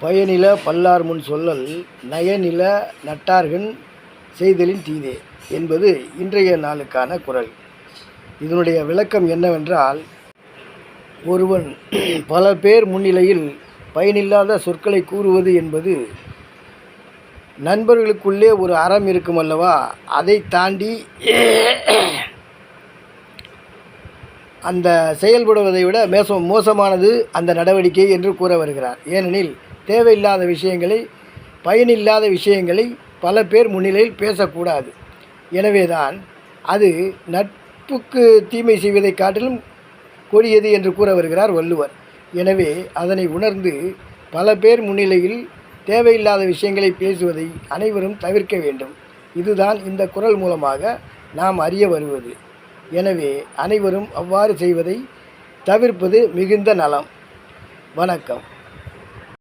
பயனில பல்லார் முன் சொல்லல் நயனில நட்டார்கண் செய்தலின் தீதே என்பது இன்றைய நாளுக்கான குறள். இதனுடைய விளக்கம் என்னவென்றால், ஒருவன் பல பேர் முன்னிலையில் பயனில்லாத சொற்களை கூறுவது என்பது நண்பர்களுக்குள்ளே ஒரு அறம் இருக்கும் அல்லவா, அதை தாண்டி அந்த செயல்படுவதை விட மோசமானது அந்த நடவடிக்கை என்று கூற வருகிறார். ஏனெனில் தேவையில்லாத விஷயங்களை, பயனில்லாத விஷயங்களை பல பேர் முன்னிலையில் பேசக்கூடாது. எனவேதான் அது நட்புக்கு தீமை செய்வதை காட்டிலும் கொடியது என்று கூற வருகிறார் வள்ளுவர். எனவே அதனை உணர்ந்து பல பேர் முன்னிலையில் தேவையில்லாத விஷயங்களை பேசுவதை அனைவரும் தவிர்க்க வேண்டும். இதுதான் இந்த குறள் மூலமாக நாம் அறிய வருவது. எனவே அனைவரும் அவ்வாறு செய்வதை தவிர்ப்பது மிகுந்த நலம். வணக்கம்.